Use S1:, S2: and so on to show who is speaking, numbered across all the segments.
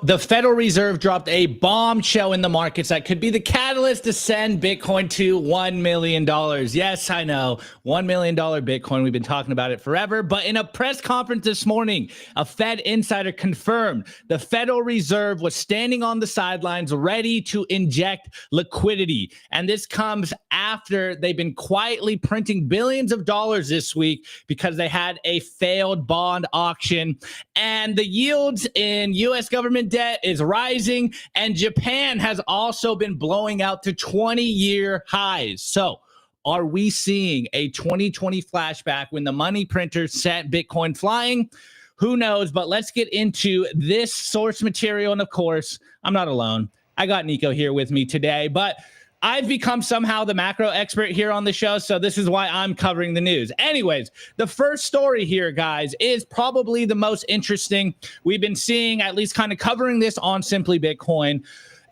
S1: The Federal Reserve dropped a bombshell in the markets that could be the catalyst to send Bitcoin to $1 million. Yes, I know, $1 million Bitcoin. We've been talking about it forever. But in a press conference this morning, a Fed insider confirmed the Federal Reserve was standing on the sidelines ready to inject liquidity. And this comes after they've been quietly printing billions of dollars this week because they had a failed bond auction. And the yields in U.S. government debt is rising, and Japan has also been blowing out to 20-year highs. So are we seeing a 2020 flashback when the money printers sent Bitcoin flying? Who knows? But let's get into this source material. And of course, I'm not alone. I got Nico here with me today, but I've become somehow the macro expert here on the show, so this is why I'm covering the news. Anyways, the first story here, guys, is probably the most interesting. We've been seeing, at least kind of covering this on Simply Bitcoin.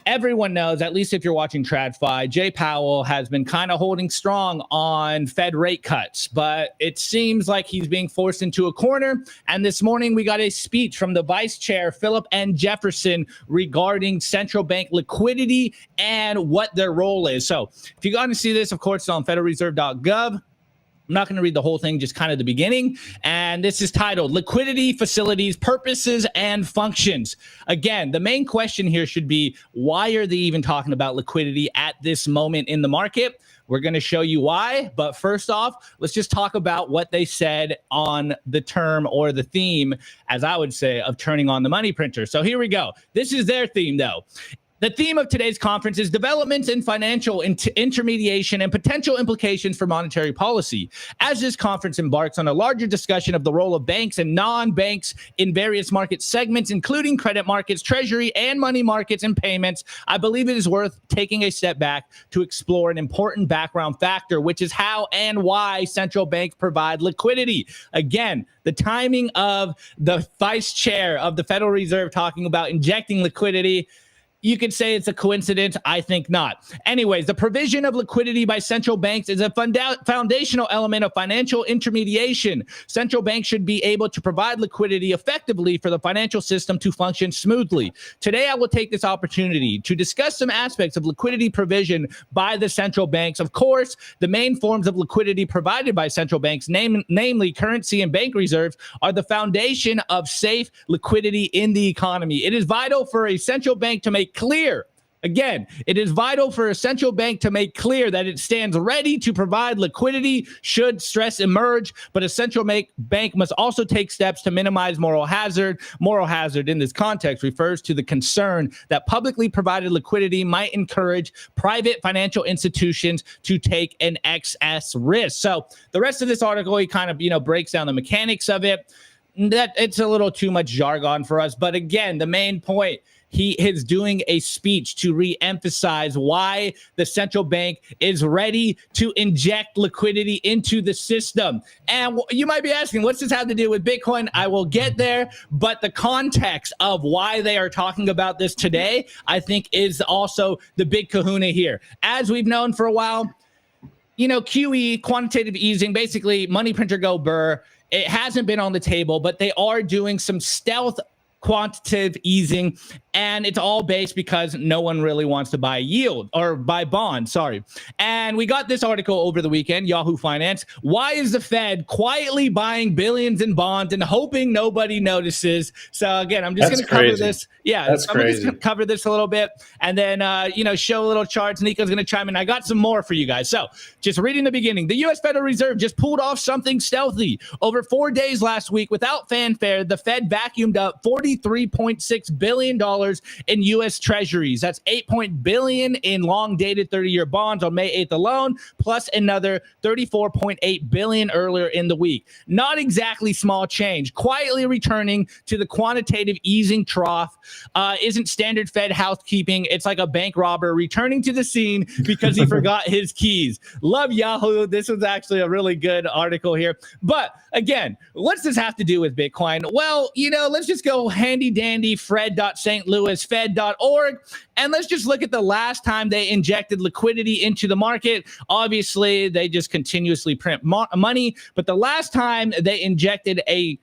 S1: Everyone knows, at least if you're watching TradFi, Jay Powell has been kind of holding strong on Fed rate cuts, but it seems like he's being forced into a corner. And this morning we got a speech from the vice chair, Philip N. Jefferson, regarding central bank liquidity and what their role is. So if you got to see this, of course, it's on federalreserve.gov. I'm not going to read the whole thing, just kind of the beginning. And this is titled Liquidity, Facilities, Purposes, and Functions. Again, the main question here should be, why are they even talking about liquidity at this moment in the market? We're going to show you why. But first off, let's just talk about what they said on the term or the theme, as I would say, of turning on the money printer. So here we go. This is their theme, though. The theme of today's conference is developments in financial intermediation and potential implications for monetary policy. As this conference embarks on a larger discussion of the role of banks and non-banks in various market segments, including credit markets, treasury, and money markets and payments, I believe it is worth taking a step back to explore an important background factor, which is how and why central banks provide liquidity. Again, the timing of the vice chair of the Federal Reserve talking about injecting liquidity, you could say it's a coincidence. I think not. Anyways, the provision of liquidity by central banks is a foundational element of financial intermediation. Central banks should be able to provide liquidity effectively for the financial system to function smoothly. Today, I will take this opportunity to discuss some aspects of liquidity provision by the central banks. Of course, the main forms of liquidity provided by central banks, namely currency and bank reserves, are the foundation of safe liquidity in the economy. It is vital for a central bank to make clear, again, it is vital for a central bank to make clear that it stands ready to provide liquidity should stress emerge, but a central bank must also take steps to minimize moral hazard. Moral hazard in this context refers to the concern that publicly provided liquidity might encourage private financial institutions to take an excess risk. So the rest of this article, he kind of, breaks down the mechanics of it. That it's a little too much jargon for us. But again, the main point, he is doing a speech to re-emphasize why the central bank is ready to inject liquidity into the system. And you might be asking, what's this have to do with Bitcoin? I will get there, but the context of why they are talking about this today, I think, is also the big kahuna here. As we've known for a while, QE, quantitative easing, basically money printer go burr. It hasn't been on the table, but they are doing some stealth quantitative easing, and it's all based because no one really wants to buy yield or buy bonds. Sorry. And we got this article over the weekend, Yahoo Finance. Why is the Fed quietly buying billions in bonds and hoping nobody notices? So again, I'm just going to cover this. Yeah, I'm just going to cover this a little bit and then, show a little charts. Nico's going to chime in. I got some more for you guys. So just reading the beginning, the U.S. Federal Reserve just pulled off something stealthy. Over 4 days last week, without fanfare, the Fed vacuumed up $43.6 billion in U.S. Treasuries. That's $8 billion in long-dated 30-year bonds on May 8th alone, plus another $34.8 billion earlier in the week. Not exactly small change. Quietly returning to the quantitative easing trough isn't standard Fed housekeeping. It's like a bank robber returning to the scene because he forgot his keys. Love Yahoo. This was actually a really good article here. But again, what's this have to do with Bitcoin? Well, let's just go handy dandy fred.stlouisfed.org, and let's just look at the last time they injected liquidity into the market. Obviously, they just continuously print money, but the last time they injected a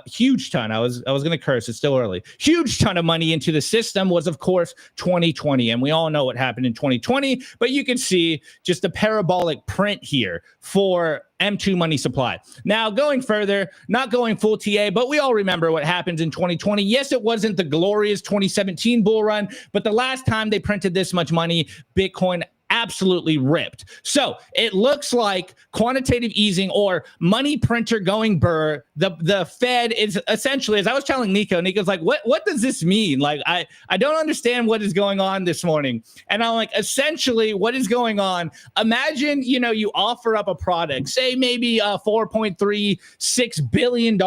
S1: huge ton. I was going to curse. It's still early. Huge ton of money into the system was, of course, 2020. And we all know what happened in 2020. But you can see just a parabolic print here for M2 money supply. Now, going further, not going full TA, but we all remember what happens in 2020. Yes, it wasn't the glorious 2017 bull run, but the last time they printed this much money, Bitcoin absolutely ripped. So it looks like quantitative easing or money printer going burr. The Fed is essentially, as I was telling Nico's like, what does this mean? Like, I don't understand what is going on this morning. And I'm like, essentially what is going on? Imagine, you offer up a product, say maybe $4.36 billion,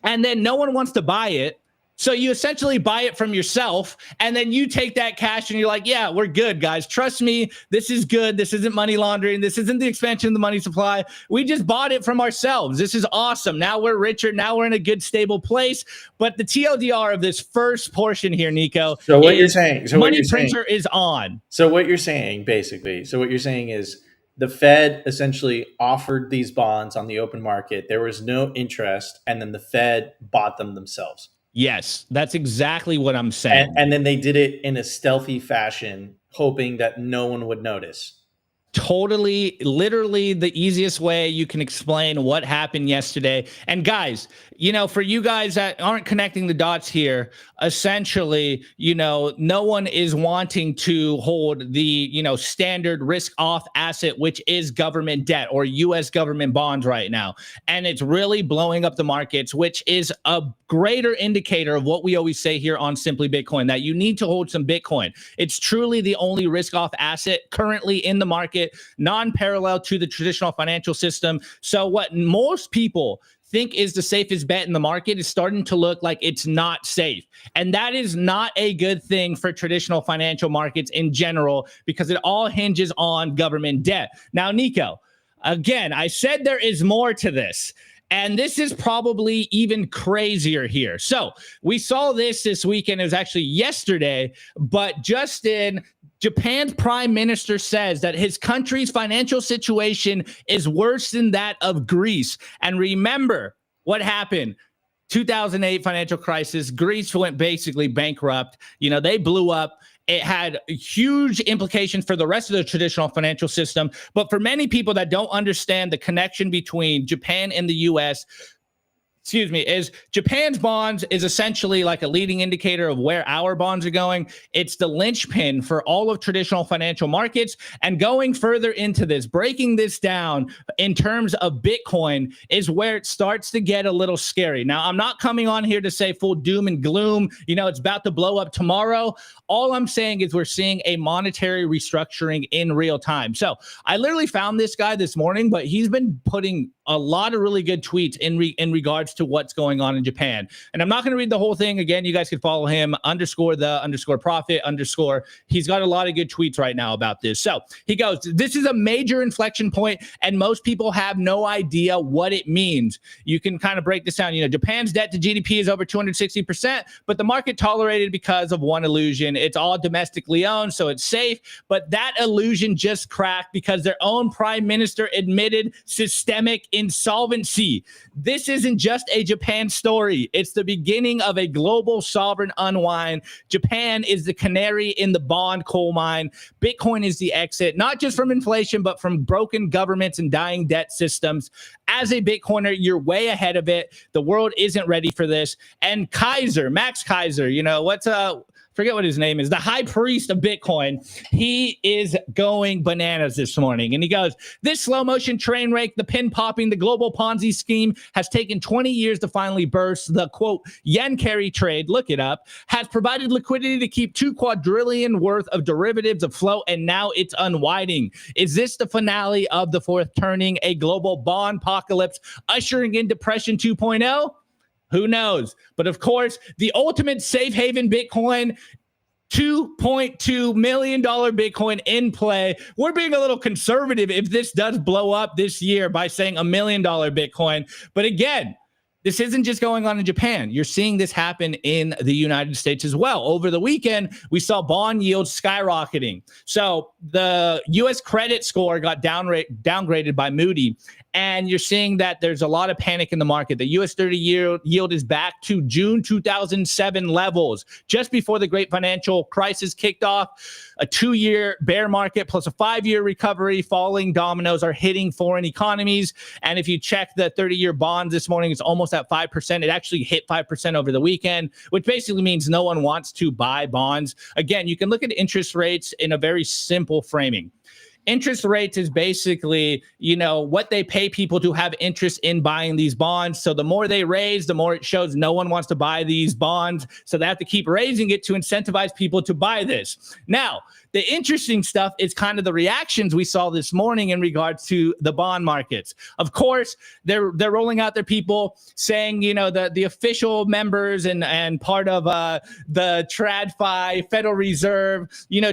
S1: and then no one wants to buy it. So you essentially buy it from yourself, and then you take that cash and you're like, yeah, we're good, guys. Trust me, this is good. This isn't money laundering. This isn't the expansion of the money supply. We just bought it from ourselves. This is awesome. Now we're richer. Now we're in a good, stable place. But the TLDR of this first portion here, Nico,
S2: so what you're saying,
S1: money printer is on.
S2: So what you're saying, basically, is the Fed essentially offered these bonds on the open market. There was no interest, and then the Fed bought them themselves.
S1: Yes, that's exactly what I'm saying.
S2: And then they did it in a stealthy fashion, hoping that no one would notice.
S1: Totally, literally the easiest way you can explain what happened yesterday. And guys, for you guys that aren't connecting the dots here, essentially, no one is wanting to hold the, standard risk off asset, which is government debt or US government bonds right now. And it's really blowing up the markets, which is a greater indicator of what we always say here on Simply Bitcoin, that you need to hold some Bitcoin. It's truly the only risk off asset currently in the market, non-parallel to the traditional financial system. So what most people think is the safest bet in the market is starting to look like it's not safe. And that is not a good thing for traditional financial markets in general, because it all hinges on government debt. Now, Nico, again, I said there is more to this. And this is probably even crazier here. So we saw this weekend. It was actually yesterday, but Japan's prime minister says that his country's financial situation is worse than that of Greece. And remember what happened. 2008 financial crisis. Greece went basically bankrupt. They blew up. It had huge implications for the rest of the traditional financial system. But for many people that don't understand the connection between Japan and the US, is Japan's bonds is essentially like a leading indicator of where our bonds are going. It's the linchpin for all of traditional financial markets. And going further into this, breaking this down in terms of Bitcoin is where it starts to get a little scary. Now, I'm not coming on here to say full doom and gloom. It's about to blow up tomorrow. All I'm saying is we're seeing a monetary restructuring in real time. So I literally found this guy this morning, but he's been putting a lot of really good tweets in regards to what's going on in Japan. And I'm not going to read the whole thing. Again, you guys can follow him, _the_profit_. He's got a lot of good tweets right now about this. So he goes, this is a major inflection point, and most people have no idea what it means. You can kind of break this down. Japan's debt to GDP is over 260%, but the market tolerated because of one illusion. It's all domestically owned, so it's safe. But that illusion just cracked because their own prime minister admitted systemic insolvency. This isn't just a Japan story. It's the beginning of a global sovereign unwind. Japan is the canary in the bond coal mine. Bitcoin is the exit, not just from inflation, but from broken governments and dying debt systems. As a Bitcoiner, you're way ahead of it. The world isn't ready for this. And Max Kaiser, forget what his name is, the high priest of Bitcoin, he is going bananas this morning. And he goes, this slow motion train wreck, the pin popping, the global Ponzi scheme has taken 20 years to finally burst. The quote, yen carry trade, look it up, has provided liquidity to keep $2 quadrillion worth of derivatives afloat, and now it's unwinding. Is this the finale of the fourth turning, a global bond apocalypse ushering in depression 2.0? Who knows? But of course, the ultimate safe haven Bitcoin, $2.2 million Bitcoin in play. We're being a little conservative if this does blow up this year by saying $1 million Bitcoin. But again, this isn't just going on in Japan. You're seeing this happen in the United States as well. Over the weekend, we saw bond yields skyrocketing. So the U.S. credit score got downgraded by Moody, And you're seeing that there's a lot of panic in the market. The US 30-year yield is back to June 2007 levels, just before the great financial crisis kicked off. A 2-year bear market plus a 5-year recovery, falling dominoes are hitting foreign economies. And if you check the 30-year bonds this morning, it's almost at 5%. It actually hit 5% over the weekend, which basically means no one wants to buy bonds. Again, you can look at interest rates in a very simple framing. Interest rates is basically, what they pay people to have interest in buying these bonds. So the more they raise, the more it shows no one wants to buy these bonds. So they have to keep raising it to incentivize people to buy this. Now, the interesting stuff is kind of the reactions we saw this morning in regards to the bond markets. Of course, they're rolling out their people saying, the official members and part of the TradFi, Federal Reserve,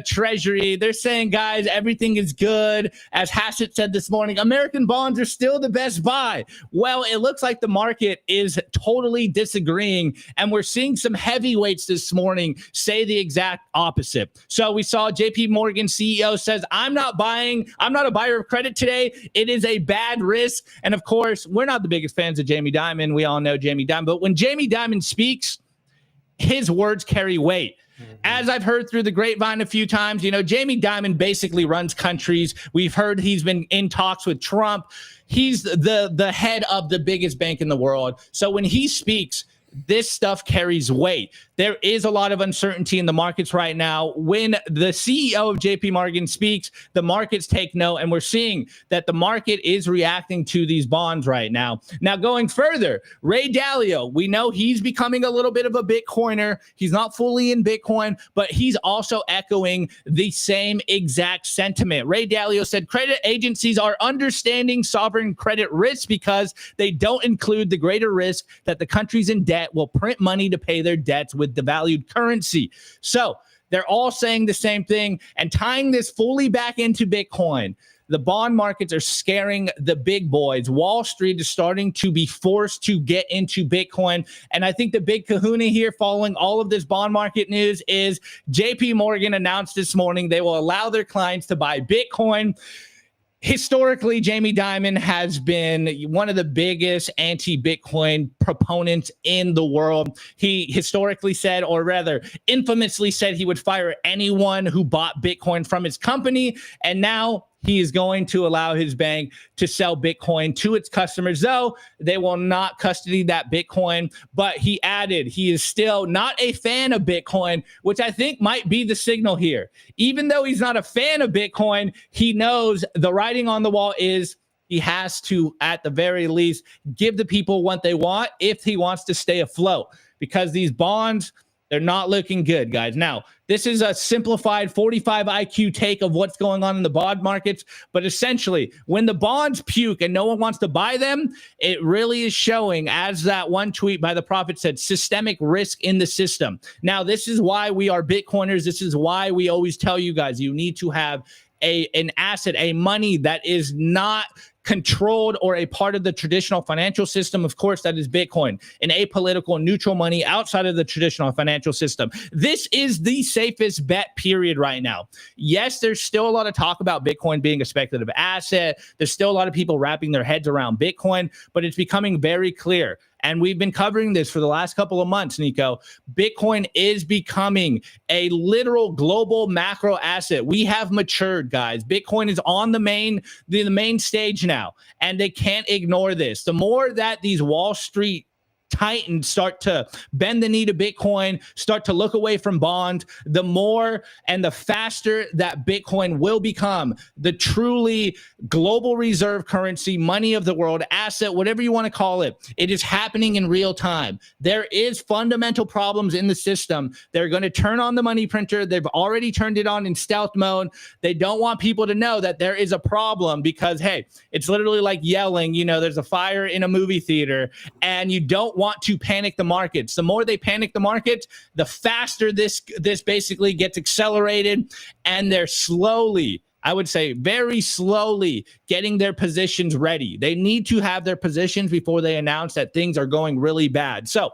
S1: Treasury, they're saying, guys, everything is good. As Hassett said this morning, American bonds are still the best buy. Well, it looks like the market is totally disagreeing, and we're seeing some heavyweights this morning say the exact opposite. So we saw JP Morgan CEO says, I'm not a buyer of credit today. It is a bad risk. And of course, we're not the biggest fans of Jamie Dimon. We all know Jamie Dimon. But when Jamie Dimon speaks, his words carry weight. As I've heard through the grapevine a few times, Jamie Dimon basically runs countries. We've heard he's been in talks with Trump. He's the head of the biggest bank in the world. So when he speaks, this stuff carries weight. There is a lot of uncertainty in the markets right now. When the CEO of JP Morgan speaks, the markets take note, and we're seeing that the market is reacting to these bonds right now. Now, going further, Ray Dalio, we know he's becoming a little bit of a Bitcoiner. He's not fully in Bitcoin, but he's also echoing the same exact sentiment. Ray Dalio said credit agencies are understanding sovereign credit risk because they don't include the greater risk that the countries in debt will print money to pay their debts with devalued currency. So they're all saying the same thing and tying this fully back into Bitcoin. The bond markets are scaring the big boys. Wall Street is starting to be forced to get into Bitcoin. And I think the big kahuna here following all of this bond market news is JP Morgan announced this morning they will allow their clients to buy Bitcoin. Historically, Jamie Dimon has been one of the biggest anti-Bitcoin proponents in the world. He historically said, or rather infamously said, he would fire anyone who bought Bitcoin from his company. And now he is going to allow his bank to sell Bitcoin to its customers, though they will not custody that Bitcoin. But he added he is still not a fan of Bitcoin, which I think might be the signal here. Even though he's not a fan of Bitcoin, he knows the writing on the wall is he has to, at the very least, give the people what they want if he wants to stay afloat, because these bonds, they're not looking good, guys. Now, this is a simplified 45 IQ take of what's going on in the bond markets. But essentially, when the bonds puke and no one wants to buy them, it really is showing, as that one tweet by the prophet said, systemic risk in the system. Now, this is why we are Bitcoiners. This is why we always tell you guys, you need to have an asset, a money that is not controlled or a part of the traditional financial system. Of course, that is Bitcoin, an apolitical, neutral money outside of the traditional financial system. This is the safest bet, period, right now. Yes, there's still a lot of talk about Bitcoin being a speculative asset. There's still a lot of people wrapping their heads around Bitcoin, but it's becoming very clear. And we've been covering this for the last couple of months, Nico. Bitcoin is becoming a literal global macro asset. We have matured, guys. Bitcoin is on the main stage now, and they can't ignore this. The more that these Wall Street titans start to bend the knee to Bitcoin, start to look away from bonds, the more and the faster that Bitcoin will become the truly global reserve currency, money of the world, asset, whatever you want to call it. It is happening in real time. There is fundamental problems in the system. They're going to turn on the money printer. They've already turned it on in stealth mode. They don't want people to know that there is a problem because, hey, it's literally like yelling, there's a fire in a movie theater, and you don't want to panic the markets. The more they panic the markets, the faster this basically gets accelerated, and they're slowly, I would say very slowly, getting their positions ready. They need to have their positions before they announce that things are going really bad. So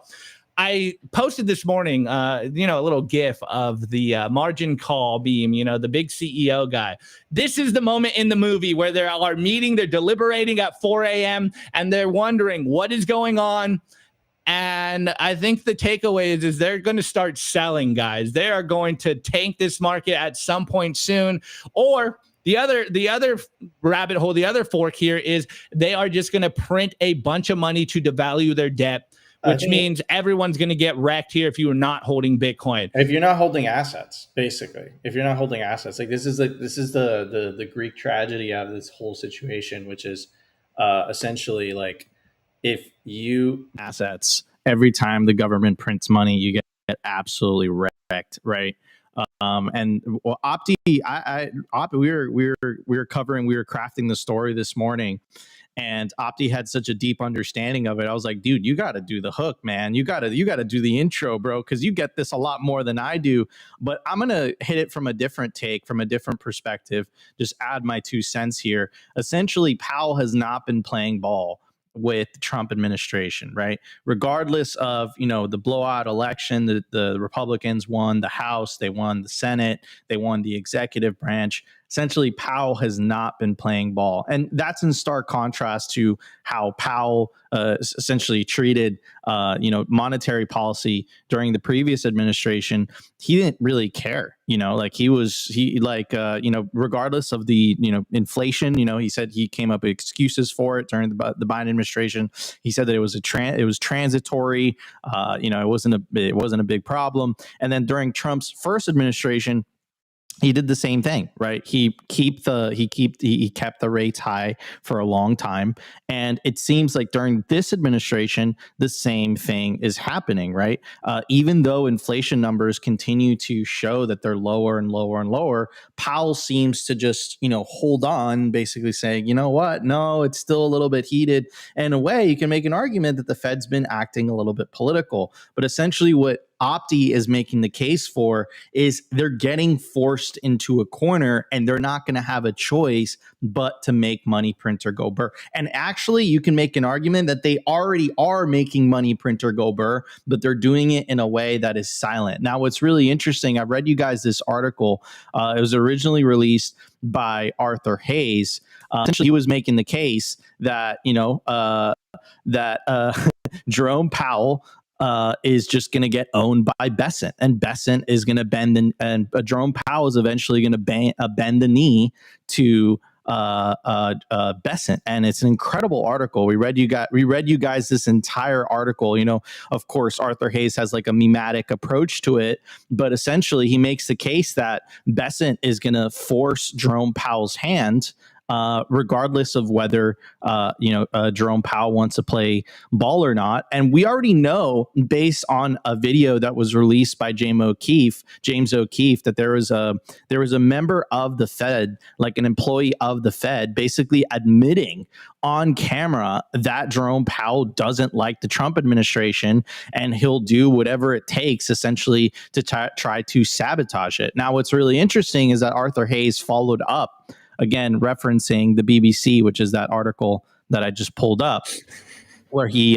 S1: I posted this morning, a little GIF of the margin call beam, the big CEO guy. This is the moment in the movie where they are meeting, they're deliberating at 4 a.m. and they're wondering what is going on. And I think the takeaway is they're going to start selling, guys. They are going to tank this market at some point soon. Or the other rabbit hole, the other fork here is they are just going to print a bunch of money to devalue their debt, which means everyone's going to get wrecked here if you are not holding Bitcoin.
S2: If you're not holding assets, basically, if you're not holding assets, like this is the Greek tragedy out of this whole situation, which is essentially like if you
S3: assets every time the government prints money, you get absolutely wrecked, right? And well, Opti, Opti, we were crafting the story this morning, and Opti had such a deep understanding of it. I was like, dude, you got to do the hook, man. You got to do the intro, bro, because you get this a lot more than I do. But I'm gonna hit it from a different take, from a different perspective. Just add my 2 cents here. Essentially, Powell has not been playing ball with the Trump administration, right? Regardless of, the blowout election, the Republicans won the House, they won the Senate, they won the executive branch. Essentially, Powell has not been playing ball. And that's in stark contrast to how Powell essentially treated, monetary policy during the previous administration. He didn't really care, regardless of the, inflation, he said he came up with excuses for it during the Biden administration. He said that it was transitory, it wasn't a big problem. And then during Trump's first administration, he did the same thing, right? He kept the rates high for a long time, and it seems like during this administration, the same thing is happening, right? Even though inflation numbers continue to show that they're lower and lower and lower, Powell seems to just hold on, basically saying, you know what? No, it's still a little bit heated. And in a way, you can make an argument that the Fed's been acting a little bit political, but essentially what Opti is making the case for is they're getting forced into a corner and they're not going to have a choice but to make money print or go burr. And actually, you can make an argument that they already are making money print or go burr, but they're doing it in a way that is silent. Now, what's really interesting, I read you guys this article. It was originally released by Arthur Hayes. Essentially, he was making the case that, Jerome Powell is just going to get owned by Bessent, and Bessent is going to bend, and Jerome Powell is eventually going to bend the knee to Bessent. And it's an incredible article. We read you guys this entire article. Of course, Arthur Hayes has like a mimetic approach to it, but essentially he makes the case that Bessent is going to force Jerome Powell's hand, regardless of whether Jerome Powell wants to play ball or not. And we already know, based on a video that was released by James O'Keefe, that there was a member of the Fed, like an employee of the Fed, basically admitting on camera that Jerome Powell doesn't like the Trump administration and he'll do whatever it takes, essentially, to try to sabotage it. Now, what's really interesting is that Arthur Hayes followed up, again, referencing the BBC, which is that article that I just pulled up, where he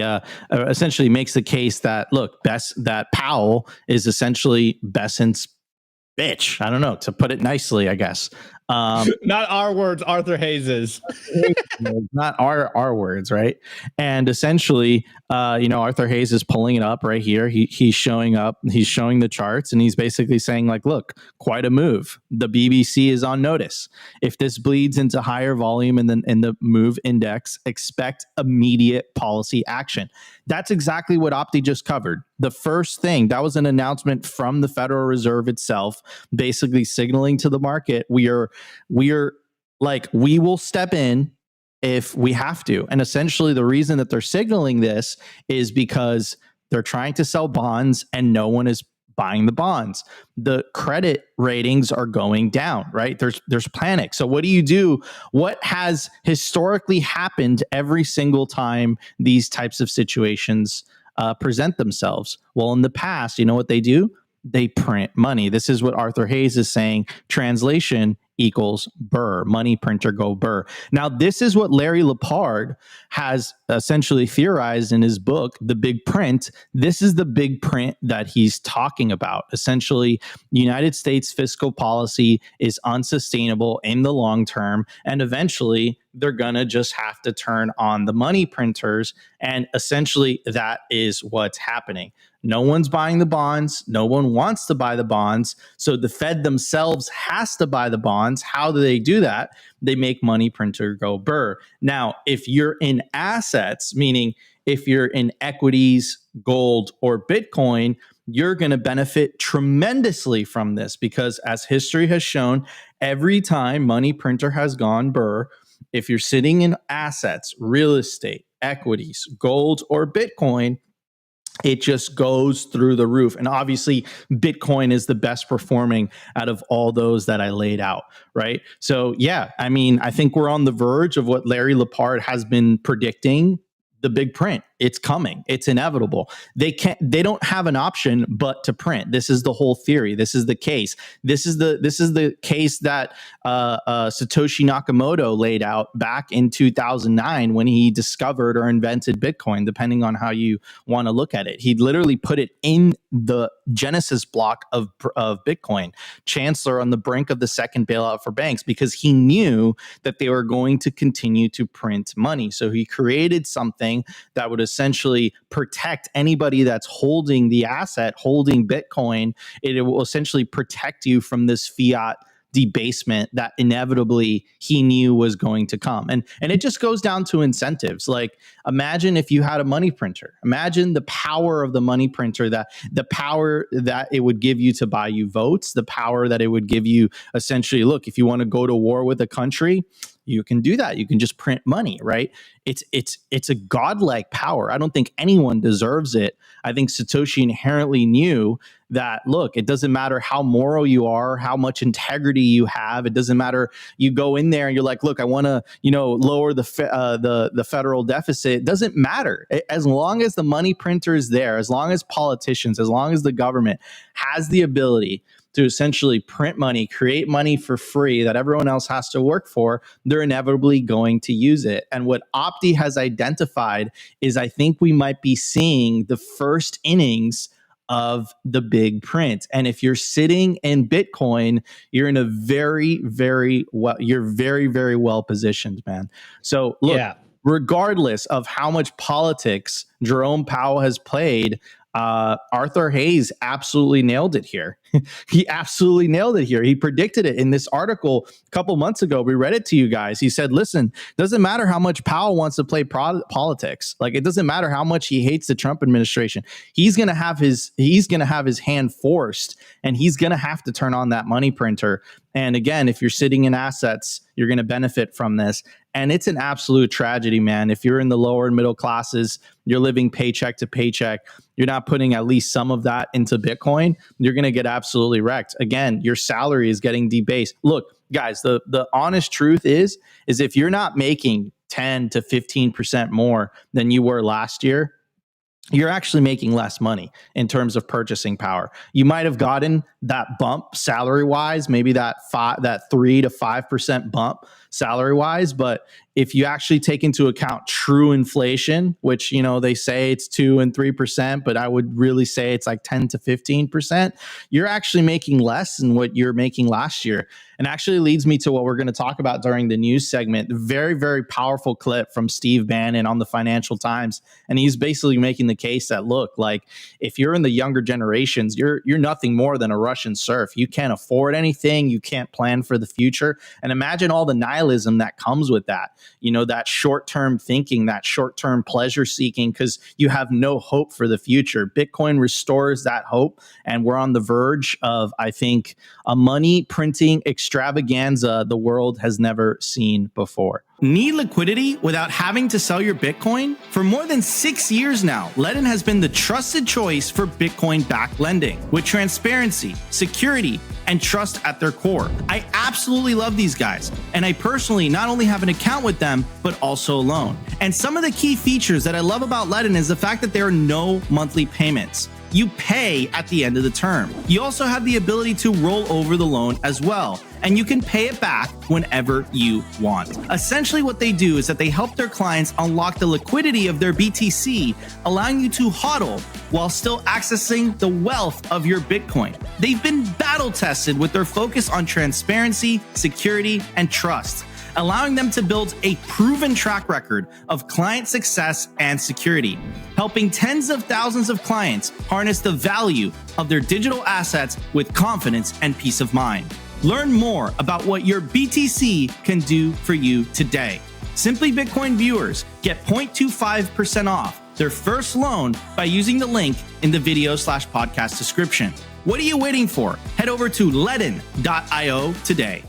S3: essentially makes the case that, look, that Powell is essentially Bessent's bitch. I don't know, to put it nicely, I guess.
S1: Not our words, Arthur Hayes's.
S3: Not our words, right? And essentially, Arthur Hayes is pulling it up right here. He's showing the charts, and he's basically saying, like, look, quite a move. The BBC is on notice. If this bleeds into higher volume in the move index, expect immediate policy action. That's exactly what Opti just covered. The first thing, that was an announcement from the Federal Reserve itself, basically signaling to the market, we will step in if we have to. And essentially the reason that they're signaling this is because they're trying to sell bonds and no one is buying the bonds. The credit ratings are going down, right? There's panic. So what do? What has historically happened every single time these types of situations present themselves? Well, in the past, you know what they do? They print money. This is what Arthur Hayes is saying. Translation, equals burr, money printer go burr. Now, this is what Larry Lepard has essentially theorized in his book, The Big Print. This is the big print that he's talking about. Essentially, United States fiscal policy is unsustainable in the long term, and eventually they're going to just have to turn on the money printers, and essentially that is what's happening. No one's buying the bonds. No one wants to buy the bonds. So the Fed themselves has to buy the bonds. How do they do that? They make money printer go burr. Now, if you're in assets, meaning if you're in equities, gold, or Bitcoin, you're going to benefit tremendously from this, because as history has shown, every time money printer has gone burr, if you're sitting in assets, real estate, equities, gold, or Bitcoin, it just goes through the roof. And obviously, Bitcoin is the best performing out of all those that I laid out, right? So yeah, I mean, I think we're on the verge of what Larry Lepard has been predicting, the big print. It's coming. It's inevitable. They don't have an option but to print. This is the whole theory. This is the case. This is the case that Satoshi Nakamoto laid out back in 2009 when he discovered or invented Bitcoin, depending on how you want to look at it. He literally put it in the Genesis block of Bitcoin, Chancellor on the brink of the second bailout for banks, because he knew that they were going to continue to print money. So he created something that would essentially protect anybody that's holding the asset, holding Bitcoin. It will essentially protect you from this fiat debasement that inevitably he knew was going to come. And it just goes down to incentives. Like, imagine if you had a money printer. Imagine the power of the money printer, that the power that it would give you to buy you votes, the power that it would give you essentially, look, if you want to go to war with a country, you can do that. You can just print money, right? It's a godlike power. I don't think anyone deserves it. I think Satoshi inherently knew that, look, it doesn't matter how moral you are, how much integrity you have. It doesn't matter. You go in there and you're like, look, I want to, lower the federal deficit. It doesn't matter. As long as the money printer is there, as long as politicians, as long as the government has the ability to essentially print money, create money for free that everyone else has to work for, they're inevitably going to use it. And what Opti has identified is, I think we might be seeing the first innings of the big print. And if you're sitting in Bitcoin, you're in a very, very well positioned, man. So look, regardless of how much politics Jerome Powell has played, Arthur Hayes absolutely nailed it here. He absolutely nailed it here. He predicted it in this article a couple months ago. We read it to you guys. He said, listen, doesn't matter how much Powell wants to play politics. Like, it doesn't matter how much he hates the Trump administration. He's going to have his hand forced, and he's going to have to turn on that money printer. And again, if you're sitting in assets, you're going to benefit from this. And it's an absolute tragedy, man. If you're in the lower and middle classes, you're living paycheck to paycheck, you're not putting at least some of that into Bitcoin, you're going to get absolutely wrecked. Again, your salary is getting debased. Look, guys, the honest truth is if you're not making 10 to 15% more than you were last year, you're actually making less money in terms of purchasing power. You might have gotten that bump salary wise, maybe that 3 to 5% bump salary wise. But if you actually take into account true inflation, which, they say it's 2 and 3%, but I would really say it's like 10 to 15%, you're actually making less than what you're making last year. And actually leads me to what we're going to talk about during the news segment. Very, very powerful clip from Steve Bannon on the Financial Times. And he's basically making the case that, look, like, if you're in the younger generations, you're nothing more than a Russian serf. You can't afford anything. You can't plan for the future. And imagine all the nihilism that comes with that. That short-term thinking, that short-term pleasure seeking, because you have no hope for the future. Bitcoin restores that hope. And we're on the verge of, I think, a money printing extravaganza the world has never seen before. Need liquidity without having to sell your Bitcoin? For more than 6 years now, Ledn has been the trusted choice for Bitcoin-backed lending, with transparency, security, and trust at their core. I absolutely love these guys, and I personally not only have an account with them, but also a loan. And some of the key features that I love about Ledn is the fact that there are no monthly payments. you pay at the end of the term. You also have the ability to roll over the loan as well, and you can pay it back whenever you want. Essentially what they do is that they help their clients unlock the liquidity of their BTC, allowing you to HODL while still accessing the wealth of your Bitcoin. They've been battle tested with their focus on transparency, security, and trust, allowing them to build a proven track record of client success and security, helping tens of thousands of clients harness the value of their digital assets with confidence and peace of mind. Learn more about what your BTC can do for you today. Simply Bitcoin viewers get 0.25% off their first loan by using the link in the video/podcast description. What are you waiting for? Head over to Ledn.io today.